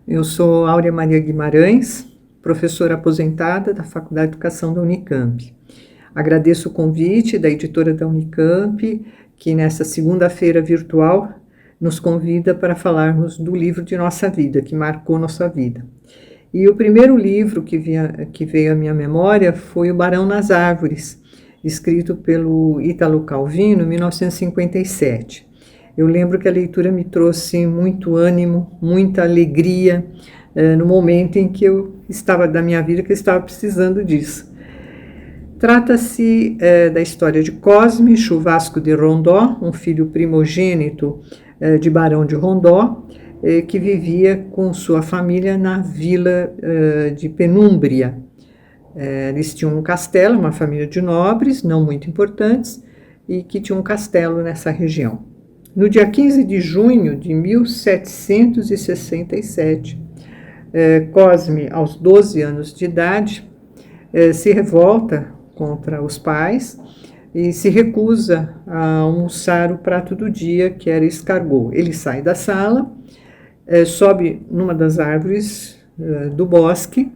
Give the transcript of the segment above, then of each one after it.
Eu sou Áurea Maria Guimarães, professora aposentada da Faculdade de Educação da Unicamp. Agradeço o convite da editora da Unicamp, que nessa segunda-feira virtual nos convida para falarmos do livro de nossa vida, que marcou nossa vida. E o primeiro livro que veio à minha memória foi O Barão nas Árvores, escrito pelo Ítalo Calvino, em 1957. Eu lembro que a leitura me trouxe muito ânimo, muita alegria, no momento em que eu estava da minha vida, que eu estava precisando disso. Trata-se da história de Cosme Chuvasco de Rondó, um filho primogênito de Barão de Rondó, que vivia com sua família na vila de Penúmbria. Eles tinham um castelo, uma família de nobres, não muito importantes, e que tinha um castelo nessa região. No dia 15 de junho de 1767, Cosme, aos 12 anos de idade, se revolta contra os pais e se recusa a almoçar o prato do dia, que era escargot. Ele sai da sala, sobe numa das árvores do bosque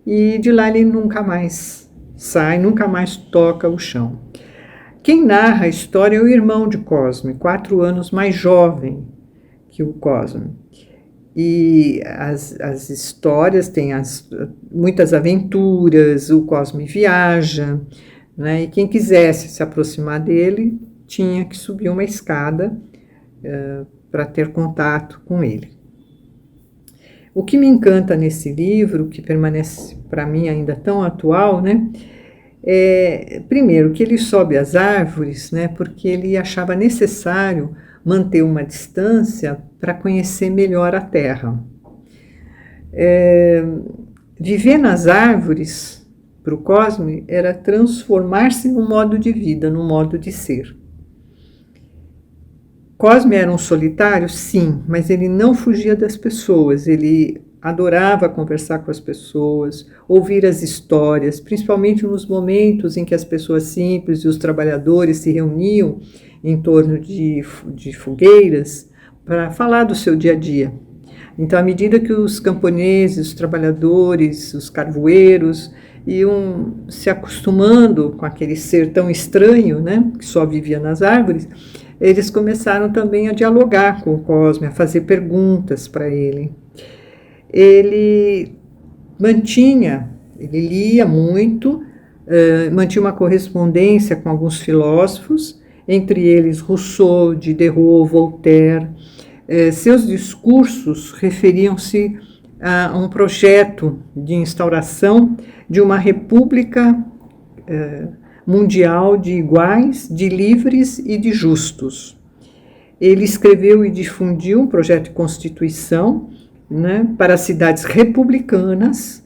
e de lá ele nunca mais sai, nunca mais toca o chão. Quem narra a história é o irmão de Cosme, 4 anos mais jovem que o Cosme. E as histórias têm muitas aventuras, o Cosme viaja, né? E quem quisesse se aproximar dele tinha que subir uma escada para ter contato com ele. O que me encanta nesse livro, que permanece para mim ainda tão atual, né? Primeiro, que ele sobe as árvores, né, porque ele achava necessário manter uma distância para conhecer melhor a terra. Viver nas árvores, para o Cosme, era transformar-se num modo de vida, num modo de ser. Cosme era um solitário? Sim, mas ele não fugia das pessoas, ele adorava conversar com as pessoas, ouvir as histórias, principalmente nos momentos em que as pessoas simples e os trabalhadores se reuniam em torno de fogueiras para falar do seu dia a dia. Então, à medida que os camponeses, os trabalhadores, os carvoeiros iam se acostumando com aquele ser tão estranho, né, que só vivia nas árvores, eles começaram também a dialogar com o Cosme, a fazer perguntas para ele. Ele lia muito, mantinha uma correspondência com alguns filósofos, entre eles Rousseau, Diderot, Voltaire. Seus discursos referiam-se a um projeto de instauração de uma república mundial de iguais, de livres e de justos. Ele escreveu e difundiu um projeto de constituição, né, para as cidades republicanas,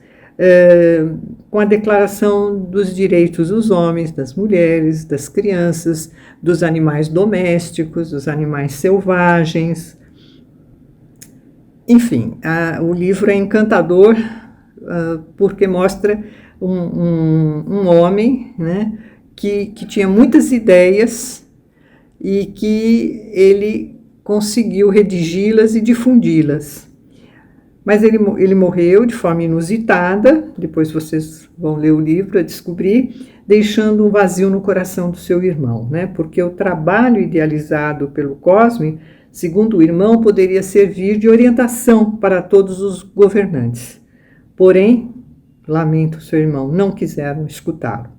com a declaração dos direitos dos homens, das mulheres, das crianças, dos animais domésticos, dos animais selvagens. Enfim, o livro é encantador porque mostra um homem, né, que tinha muitas ideias e que ele conseguiu redigi-las e difundi-las. Mas ele morreu de forma inusitada, depois vocês vão ler o livro a descobrir, deixando um vazio no coração do seu irmão, né? Porque o trabalho idealizado pelo Cosme, segundo o irmão, poderia servir de orientação para todos os governantes. Porém, lamento seu irmão, não quiseram escutá-lo.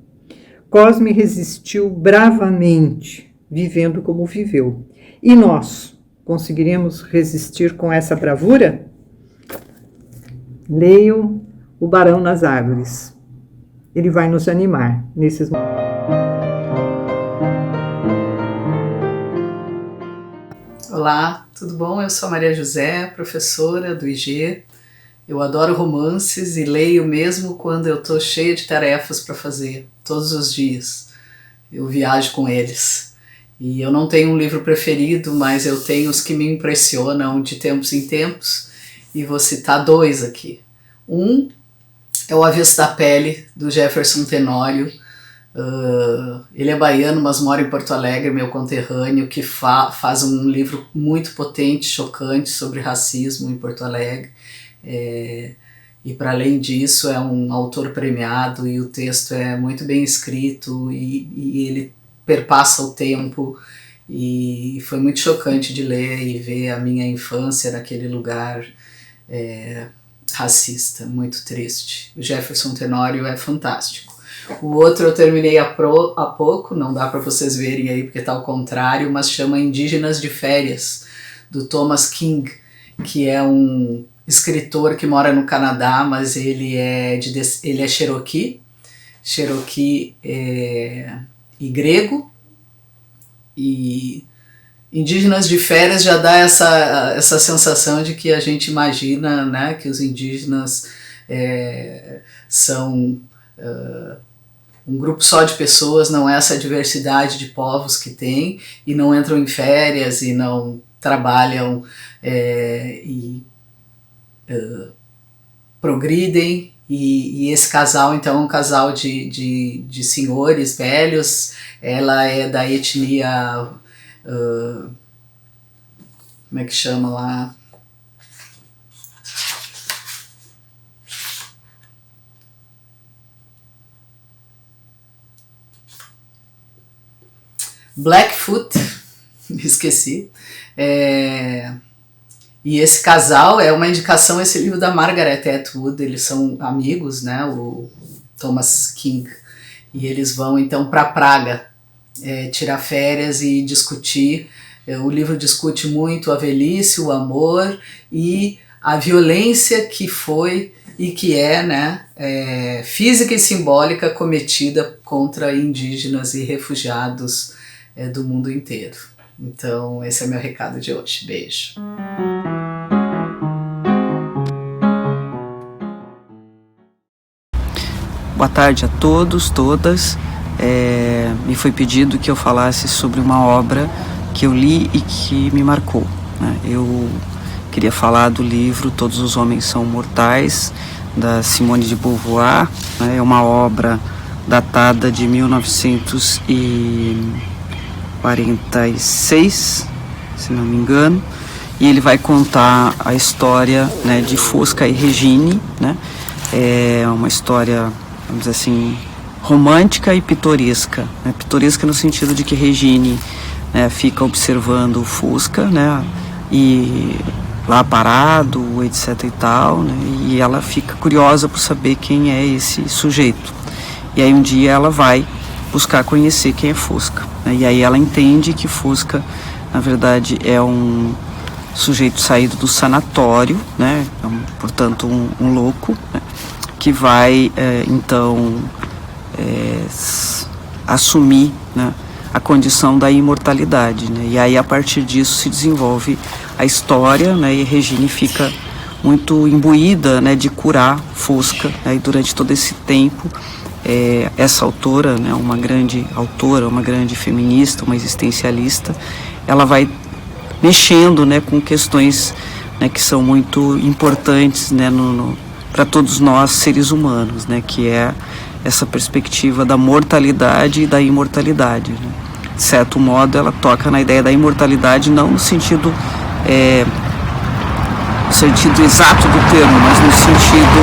Cosme resistiu bravamente, vivendo como viveu. E nós, conseguiremos resistir com essa bravura? Leiam O Barão nas Árvores. Ele vai nos animar nesses momentos. Olá, tudo bom? Eu sou a Maria José, professora do IG. Eu adoro romances e leio mesmo quando eu estou cheia de tarefas para fazer, todos os dias. Eu viajo com eles. E eu não tenho um livro preferido, mas eu tenho os que me impressionam de tempos em tempos. E vou citar 2 aqui. Um é O Avesso da Pele, do Jefferson Tenório. Ele é baiano, mas mora em Porto Alegre, meu conterrâneo, que faz um livro muito potente, chocante, sobre racismo em Porto Alegre. E para além disso é um autor premiado e o texto é muito bem escrito e ele perpassa o tempo, e foi muito chocante de ler e ver a minha infância naquele lugar racista, muito triste. O Jefferson Tenório é fantástico. O outro eu terminei há pouco, não dá para vocês verem aí porque está ao contrário, mas chama Indígenas de Férias, do Thomas King, que é um escritor que mora no Canadá, mas ele é Cherokee e grego, e Indígenas de Férias já dá essa sensação de que a gente imagina, né, que os indígenas são um grupo só de pessoas, não é essa diversidade de povos que tem, e não entram em férias e não trabalham progridem. E esse casal, então, é um casal de senhores velhos. Ela é da etnia... como é que chama lá? Blackfoot, me esqueci. E esse casal é uma indicação, esse livro da Margaret Atwood, eles são amigos, né, o Thomas King, e eles vão então para Praga tirar férias e discutir. O livro discute muito a velhice, o amor e a violência que foi e que né, física e simbólica cometida contra indígenas e refugiados do mundo inteiro. Então esse é meu recado de hoje. Beijo. Boa tarde a todos, todas. Me foi pedido que eu falasse sobre uma obra que eu li e que me marcou, né? Eu queria falar do livro Todos os Homens São Mortais, da Simone de Beauvoir, né? É uma obra datada de 1946, se não me engano, e ele vai contar a história, né, de Fosca e Regine, né? É uma história, vamos dizer assim, romântica e pitoresca, né? Pitoresca no sentido de que Regine, né, fica observando o Fosca, né, e lá parado, etc e tal, né, e ela fica curiosa por saber quem é esse sujeito. E aí um dia ela vai buscar conhecer quem é Fosca, né, e aí ela entende que Fosca, na verdade, é um sujeito saído do sanatório, né, portanto um louco, né, que vai então assumir, né, a condição da imortalidade, né? E aí a partir disso se desenvolve a história, né? E Regine fica muito imbuída, né, de curar Fosca, né? E durante todo esse tempo essa autora, né, uma grande autora, uma grande feminista, uma existencialista, ela vai mexendo, né, com questões, né, que são muito importantes, né, para todos nós seres humanos, né, que é essa perspectiva da mortalidade e da imortalidade, né? De certo modo, ela toca na ideia da imortalidade não no sentido exato do termo, mas no sentido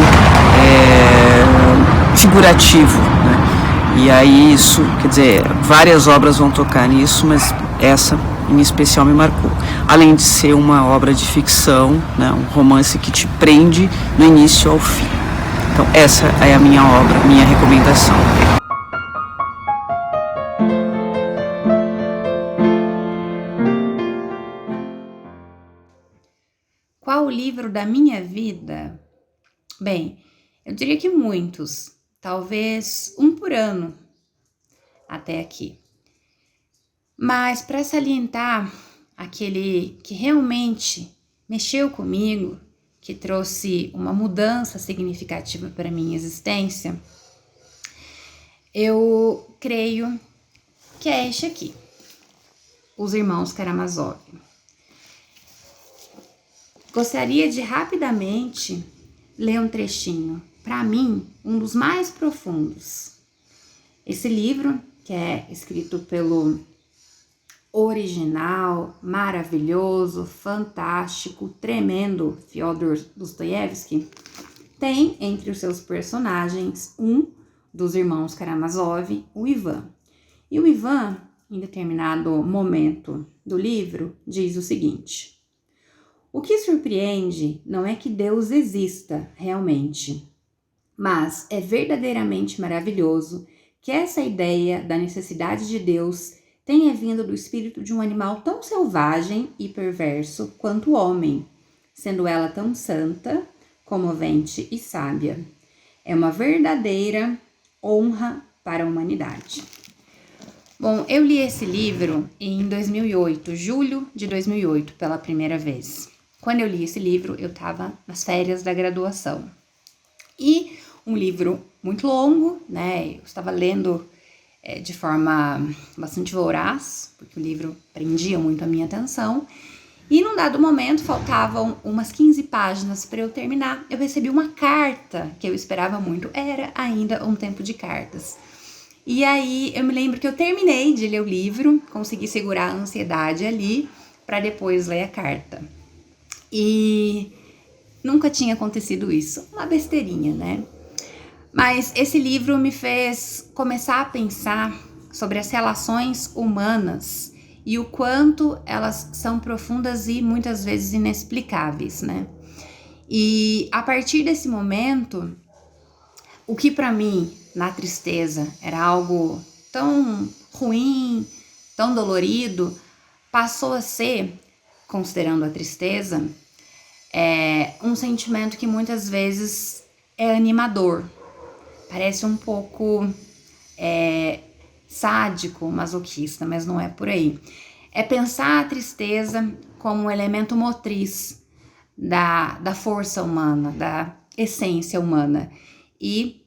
figurativo, né? E aí isso, quer dizer, várias obras vão tocar nisso, mas essa em especial me marcou. Além de ser uma obra de ficção, né, um romance que te prende do início ao fim. Então essa é a minha obra, minha recomendação. Qual o livro da minha vida? Bem, eu diria que muitos, talvez um por ano até aqui. Mas para salientar aquele que realmente mexeu comigo, que trouxe uma mudança significativa para a minha existência, eu creio que é este aqui, Os Irmãos Karamazov. Gostaria de rapidamente ler um trechinho, para mim, um dos mais profundos. Esse livro, que é escrito pelo original, maravilhoso, fantástico, tremendo Fyodor Dostoiévski, tem entre os seus personagens um dos irmãos Karamazov, o Ivan. E o Ivan, em determinado momento do livro, diz o seguinte: o que surpreende não é que Deus exista realmente, mas é verdadeiramente maravilhoso que essa ideia da necessidade de Deus tenha vindo do espírito de um animal tão selvagem e perverso quanto o homem, sendo ela tão santa, comovente e sábia. É uma verdadeira honra para a humanidade. Bom, eu li esse livro em 2008, julho de 2008, pela primeira vez. Quando eu li esse livro, eu estava nas férias da graduação. E um livro muito longo, né? Eu estava lendo de forma bastante voraz, porque o livro prendia muito a minha atenção. E num dado momento, faltavam umas 15 páginas para eu terminar. Eu recebi uma carta que eu esperava muito. Era ainda um tempo de cartas. E aí eu me lembro que eu terminei de ler o livro, consegui segurar a ansiedade ali para depois ler a carta. E nunca tinha acontecido isso. Uma besteirinha, né? Mas esse livro me fez começar a pensar sobre as relações humanas e o quanto elas são profundas e muitas vezes inexplicáveis, né? E a partir desse momento, o que para mim, na tristeza, era algo tão ruim, tão dolorido, passou a ser, considerando a tristeza, um sentimento que muitas vezes é animador. Parece um pouco sádico, masoquista, mas não é por aí. É pensar a tristeza como um elemento motriz da força humana, da essência humana. E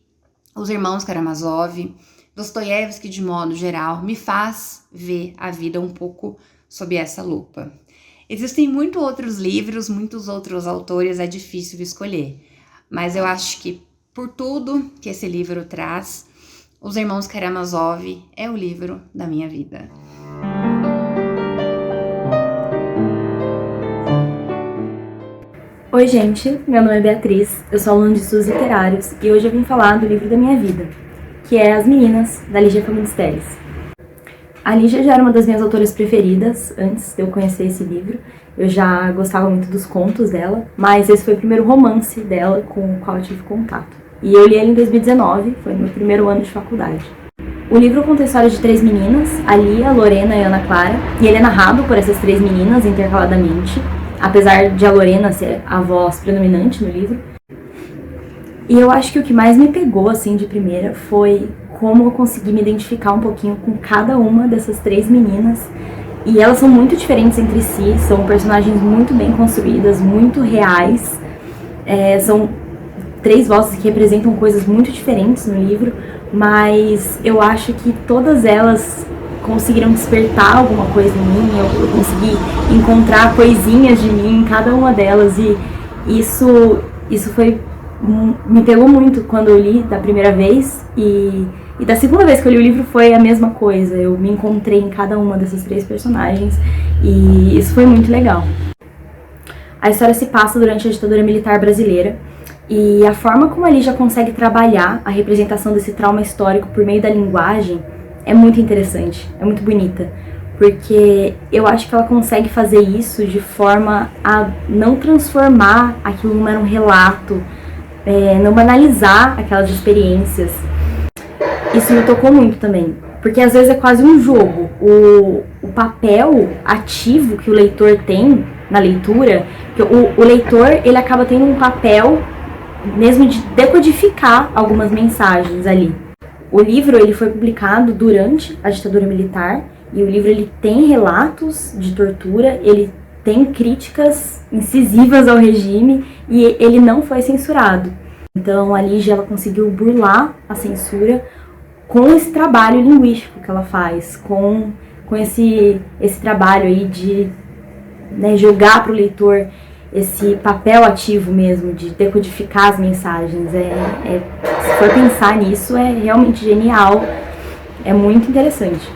os irmãos Karamazov, Dostoiévski de modo geral, me faz ver a vida um pouco sob essa lupa. Existem muitos outros livros, muitos outros autores, é difícil escolher. Mas eu acho que por tudo que esse livro traz, Os Irmãos Karamazov é o livro da minha vida. Oi gente, meu nome é Beatriz, eu sou aluna de estudos literários e hoje eu vim falar do livro da minha vida, que é As Meninas, da Ligia Fagundes Telles. A Ligia já era uma das minhas autoras preferidas antes de eu conhecer esse livro. Eu já gostava muito dos contos dela, mas esse foi o primeiro romance dela com o qual eu tive contato. E eu li ele em 2019, foi no meu primeiro ano de faculdade. O livro conta a história de 3 meninas, a Lia, a Lorena e a Ana Clara, e ele é narrado por essas 3 meninas intercaladamente, apesar de a Lorena ser a voz predominante no livro. E eu acho que o que mais me pegou, assim, de primeira, foi como eu consegui me identificar um pouquinho com cada uma dessas 3 meninas. E elas são muito diferentes entre si, são personagens muito bem construídas, muito reais. São 3 vozes que representam coisas muito diferentes no livro, mas eu acho que todas elas conseguiram despertar alguma coisa em mim, eu consegui encontrar coisinhas de mim em cada uma delas, e isso me pegou muito quando eu li da primeira vez, e da segunda vez que eu li o livro foi a mesma coisa. Eu me encontrei em cada uma dessas 3 personagens e isso foi muito legal. A história se passa durante a ditadura militar brasileira e a forma como a Lígia consegue trabalhar a representação desse trauma histórico por meio da linguagem é muito interessante, é muito bonita, porque eu acho que ela consegue fazer isso de forma a não transformar aquilo num mero relato, não banalizar aquelas experiências. Isso me tocou muito também, porque às vezes é quase um jogo. O papel ativo que o leitor tem na leitura, que o leitor ele acaba tendo um papel mesmo de decodificar algumas mensagens ali. O livro ele foi publicado durante a ditadura militar e o livro ele tem relatos de tortura, ele tem críticas incisivas ao regime e ele não foi censurado. Então a Lígia ela conseguiu burlar a censura com esse trabalho linguístico que ela faz, com esse trabalho aí de jogar para o leitor esse papel ativo mesmo, de decodificar as mensagens. Se for pensar nisso, é realmente genial, é muito interessante.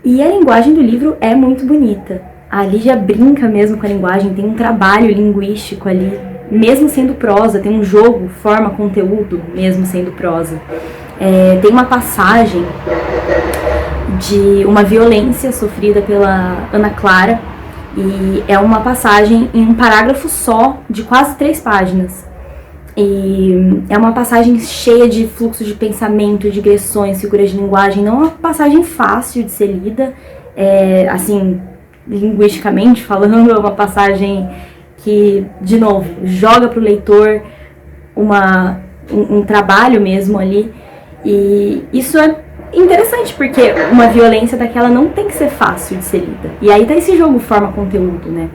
E a linguagem do livro é muito bonita. A Lígia brinca mesmo com a linguagem, tem um trabalho linguístico ali, mesmo sendo prosa, tem um jogo, forma, conteúdo, mesmo sendo prosa. Tem uma passagem de uma violência sofrida pela Ana Clara, e é uma passagem em um parágrafo só, de quase 3 páginas. E é uma passagem cheia de fluxo de pensamento, digressões, figuras de linguagem, não é uma passagem fácil de ser lida, assim, linguisticamente falando, é uma passagem que, de novo, joga para o leitor um trabalho mesmo ali, e isso é interessante, porque uma violência daquela não tem que ser fácil de ser lida, e aí tá esse jogo forma-conteúdo, né?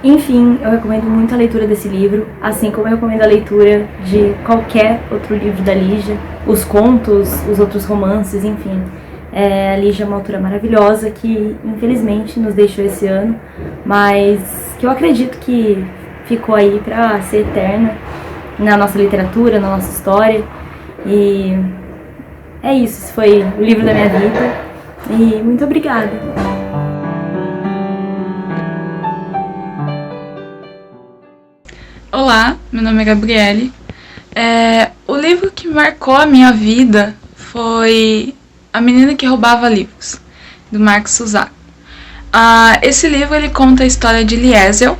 Enfim, eu recomendo muito a leitura desse livro, assim como eu recomendo a leitura de qualquer outro livro da Lígia, os contos, os outros romances, enfim. A Lígia é uma autora maravilhosa que, infelizmente, nos deixou esse ano, mas que eu acredito que ficou aí para ser eterna na nossa literatura, na nossa história. E é isso, esse foi o livro da minha vida. E muito obrigada. Olá, meu nome é Gabriele. O livro que marcou a minha vida foi A Menina que Roubava Livros, do Mark Zusak. Esse livro ele conta a história de Liesel,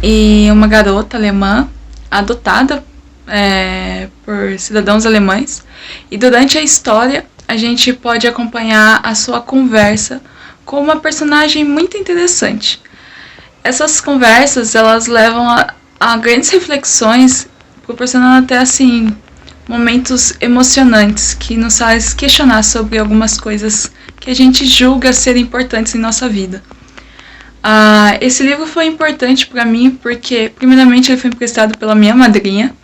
e uma garota alemã adotada por cidadãos alemães. E durante a história a gente pode acompanhar a sua conversa com uma personagem muito interessante. Essas conversas elas levam a grandes reflexões, proporcionando até assim momentos emocionantes que nos faz questionar sobre algumas coisas que a gente julga ser importantes em nossa vida. Esse livro foi importante para mim porque, primeiramente, ele foi emprestado pela minha madrinha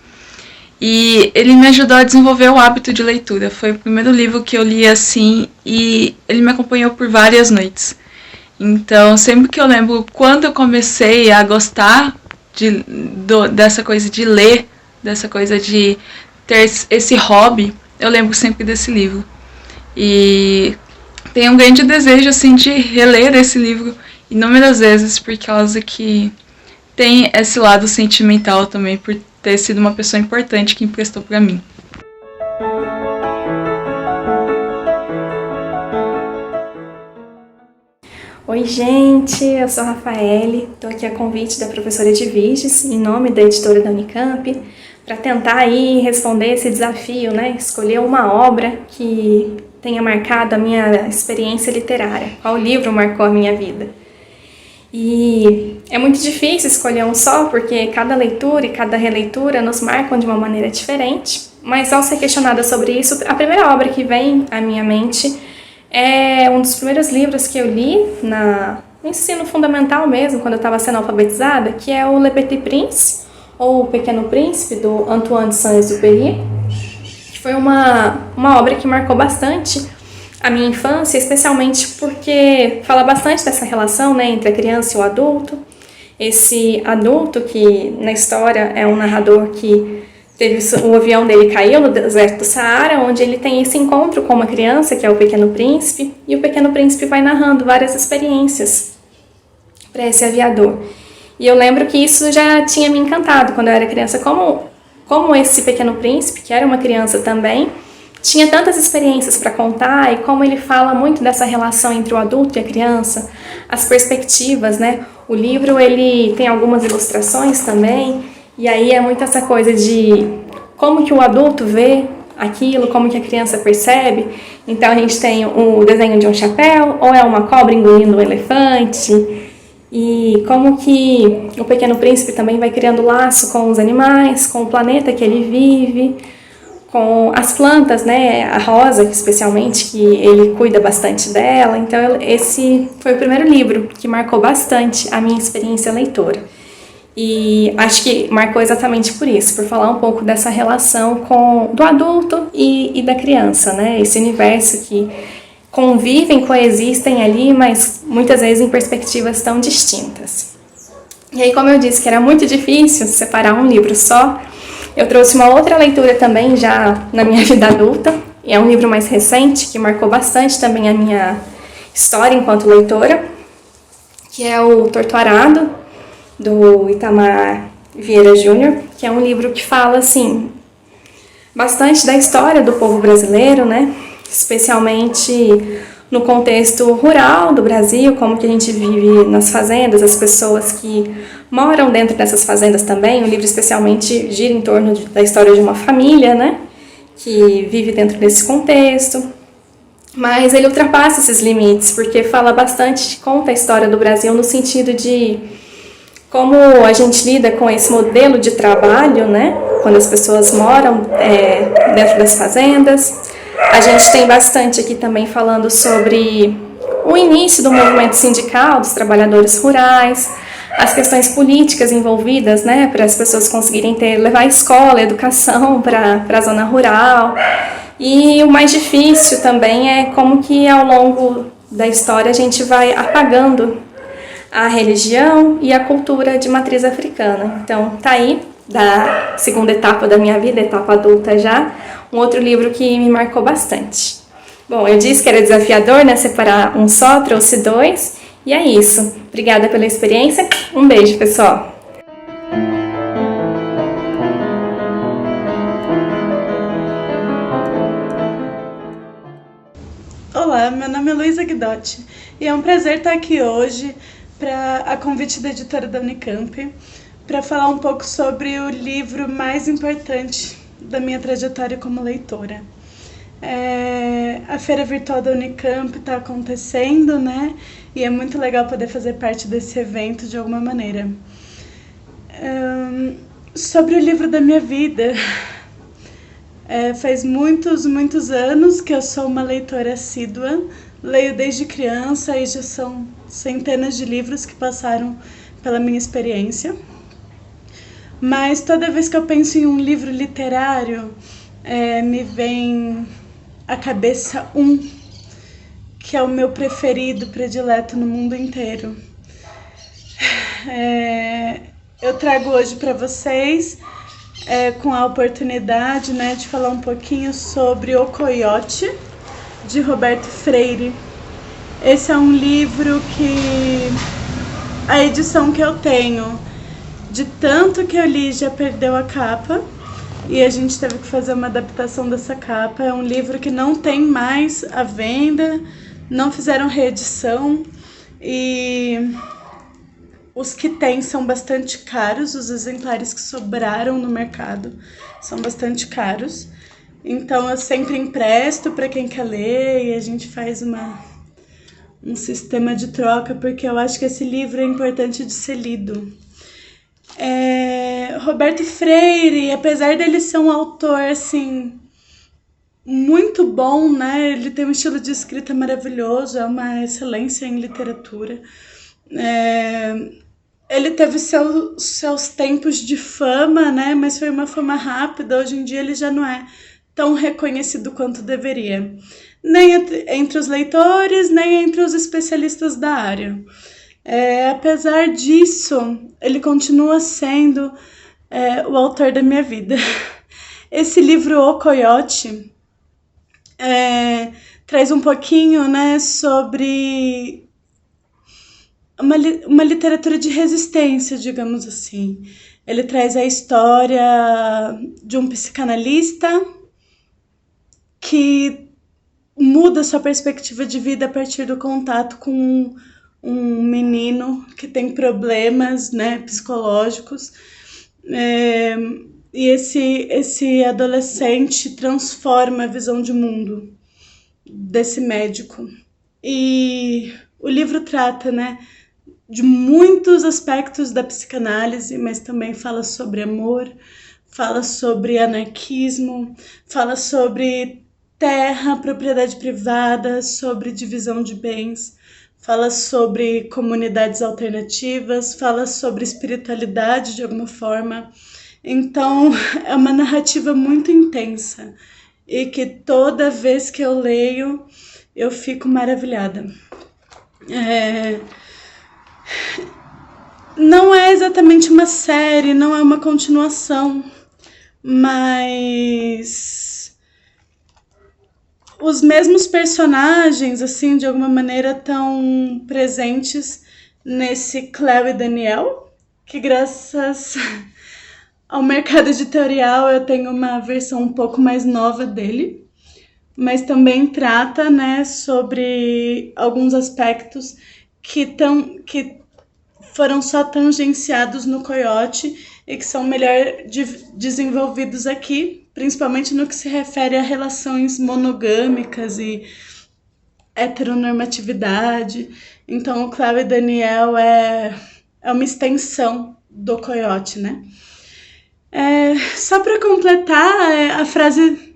e ele me ajudou a desenvolver o hábito de leitura. Foi o primeiro livro que eu li assim e ele me acompanhou por várias noites. Então, sempre que eu lembro quando eu comecei a gostar dessa coisa de ler, dessa coisa de ter esse hobby, eu lembro sempre desse livro. E tenho um grande desejo assim, de reler esse livro inúmeras vezes, por causa que tem esse lado sentimental também, por ter sido uma pessoa importante que emprestou para mim. Oi gente, eu sou a Rafaele, estou aqui a convite da professora Edviges, em nome da editora da Unicamp, para tentar aí responder esse desafio, né? Escolher uma obra que tenha marcado a minha experiência literária, qual livro marcou a minha vida. E é muito difícil escolher um só, porque cada leitura e cada releitura nos marcam de uma maneira diferente, mas ao ser questionada sobre isso, a primeira obra que vem à minha mente é um dos primeiros livros que eu li no ensino fundamental mesmo, quando eu estava sendo alfabetizada, que é o Le Petit Prince, ou O Pequeno Príncipe, do Antoine de Saint-Exupéry, que foi uma obra que marcou bastante a minha infância, especialmente porque fala bastante dessa relação, né, entre a criança e o adulto. Esse adulto que, na história, é um narrador que o avião dele caiu no deserto do Saara, onde ele tem esse encontro com uma criança, que é o Pequeno Príncipe, e o Pequeno Príncipe vai narrando várias experiências para esse aviador. E eu lembro que isso já tinha me encantado quando eu era criança, como esse Pequeno Príncipe, que era uma criança também, tinha tantas experiências para contar, e como ele fala muito dessa relação entre o adulto e a criança, as perspectivas, né? O livro ele tem algumas ilustrações também, e aí é muito essa coisa de como que o adulto vê aquilo, como que a criança percebe. Então a gente tem o desenho de um chapéu, ou é uma cobra engolindo um elefante, e como que o Pequeno Príncipe também vai criando laço com os animais, com o planeta que ele vive, com as plantas, né, a rosa especialmente, que ele cuida bastante dela. Então esse foi o primeiro livro que marcou bastante a minha experiência leitora. E acho que marcou exatamente por isso, por falar um pouco dessa relação do adulto e da criança, né? Esse universo que convivem, coexistem ali, mas muitas vezes em perspectivas tão distintas. E aí, como eu disse que era muito difícil separar um livro só, eu trouxe uma outra leitura também já na minha vida adulta, e é um livro mais recente, que marcou bastante também a minha história enquanto leitora, que é o Torturado, do Itamar Vieira Júnior, que é um livro que fala, assim, bastante da história do povo brasileiro, né? Especialmente no contexto rural do Brasil, como que a gente vive nas fazendas, as pessoas que moram dentro dessas fazendas também. O livro especialmente gira em torno da história de uma família, né? Que vive dentro desse contexto. Mas ele ultrapassa esses limites, porque fala bastante, conta a história do Brasil no sentido de como a gente lida com esse modelo de trabalho, né? Quando as pessoas moram dentro das fazendas. A gente tem bastante aqui também falando sobre o início do movimento sindical dos trabalhadores rurais, as questões políticas envolvidas, né? Para as pessoas conseguirem levar a escola, a educação para a zona rural. E o mais difícil também é como que ao longo da história a gente vai apagando a religião e a cultura de matriz africana. Então, tá aí, da segunda etapa da minha vida, etapa adulta já, um outro livro que me marcou bastante. Bom, eu disse que era desafiador, né, separar um só, trouxe dois, e é isso. Obrigada pela experiência, um beijo, pessoal! Olá, meu nome é Luísa Guidotti e é um prazer estar aqui hoje a convite da editora da Unicamp para falar um pouco sobre o livro mais importante da minha trajetória como leitora. A Feira Virtual da Unicamp está acontecendo, né? E é muito legal poder fazer parte desse evento de alguma maneira. Sobre o livro da minha vida... faz muitos anos que eu sou uma leitora assídua, leio desde criança e já são centenas de livros que passaram pela minha experiência. Mas toda vez que eu penso em um livro literário, me vem à cabeça que é o meu preferido, predileto no mundo inteiro. Eu trago hoje para vocês... com a oportunidade, né, de falar um pouquinho sobre O Coiote, de Roberto Freire. Esse é um livro que a edição que eu tenho, de tanto que eu li, já perdeu a capa e a gente teve que fazer uma adaptação dessa capa. É um livro que não tem mais à venda, não fizeram reedição e... os que tem são bastante caros, os exemplares que sobraram no mercado são bastante caros. Então eu sempre empresto para quem quer ler e a gente faz um sistema de troca, porque eu acho que esse livro é importante de ser lido. Roberto Freire, apesar dele ser um autor assim, muito bom, né? Ele tem um estilo de escrita maravilhoso, é uma excelência em literatura. Ele teve seus tempos de fama, né? Mas foi uma fama rápida. Hoje em dia ele já não é tão reconhecido quanto deveria. Nem entre os leitores, nem entre os especialistas da área. Apesar disso, ele continua sendo o autor da minha vida. Esse livro, O Coiote, traz um pouquinho, né, sobre... uma literatura de resistência, digamos assim. Ele traz a história de um psicanalista que muda sua perspectiva de vida a partir do contato com um menino que tem problemas, né, psicológicos. E esse adolescente transforma a visão de mundo desse médico. E o livro trata, né, de muitos aspectos da psicanálise, mas também fala sobre amor, fala sobre anarquismo, fala sobre terra, propriedade privada, sobre divisão de bens, fala sobre comunidades alternativas, fala sobre espiritualidade de alguma forma. Então, é uma narrativa muito intensa e que toda vez que eu leio, eu fico maravilhada. Não é exatamente uma série, não é uma continuação, mas os mesmos personagens, assim, de alguma maneira, tão presentes nesse Cleo e Daniel, que graças ao mercado editorial eu tenho uma versão um pouco mais nova dele, mas também trata, né, sobre alguns aspectos que foram só tangenciados no Coiote e que são melhor desenvolvidos aqui, principalmente no que se refere a relações monogâmicas e heteronormatividade. Então, o Cleo e Daniel é uma extensão do Coiote, né? Só para completar, a frase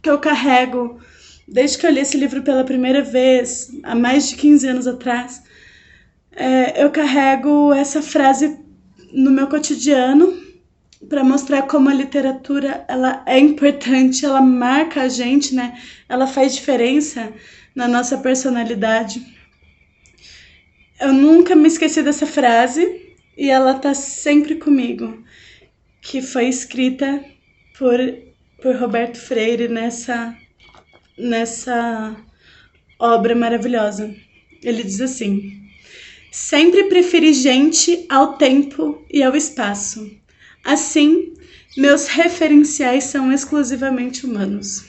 que eu carrego desde que eu li esse livro pela primeira vez, há mais de 15 anos atrás, eu carrego essa frase no meu cotidiano para mostrar como a literatura ela é importante, ela marca a gente, né? Ela faz diferença na nossa personalidade. Eu nunca me esqueci dessa frase e ela tá sempre comigo, que foi escrita por Roberto Freire nessa obra maravilhosa. Ele diz assim: sempre preferi gente ao tempo e ao espaço. Assim, meus referenciais são exclusivamente humanos.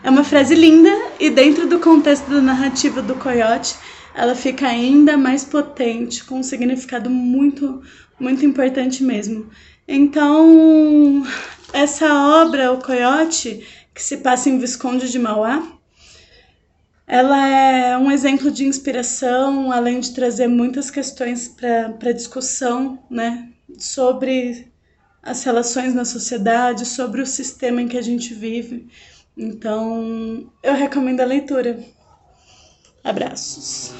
É uma frase linda e dentro do contexto da narrativa do Coiote, ela fica ainda mais potente, com um significado muito, muito importante mesmo. Então, essa obra, O Coiote, que se passa em Visconde de Mauá, ela é um exemplo de inspiração, além de trazer muitas questões para discussão, né, sobre as relações na sociedade, sobre o sistema em que a gente vive. Então, eu recomendo a leitura. Abraços.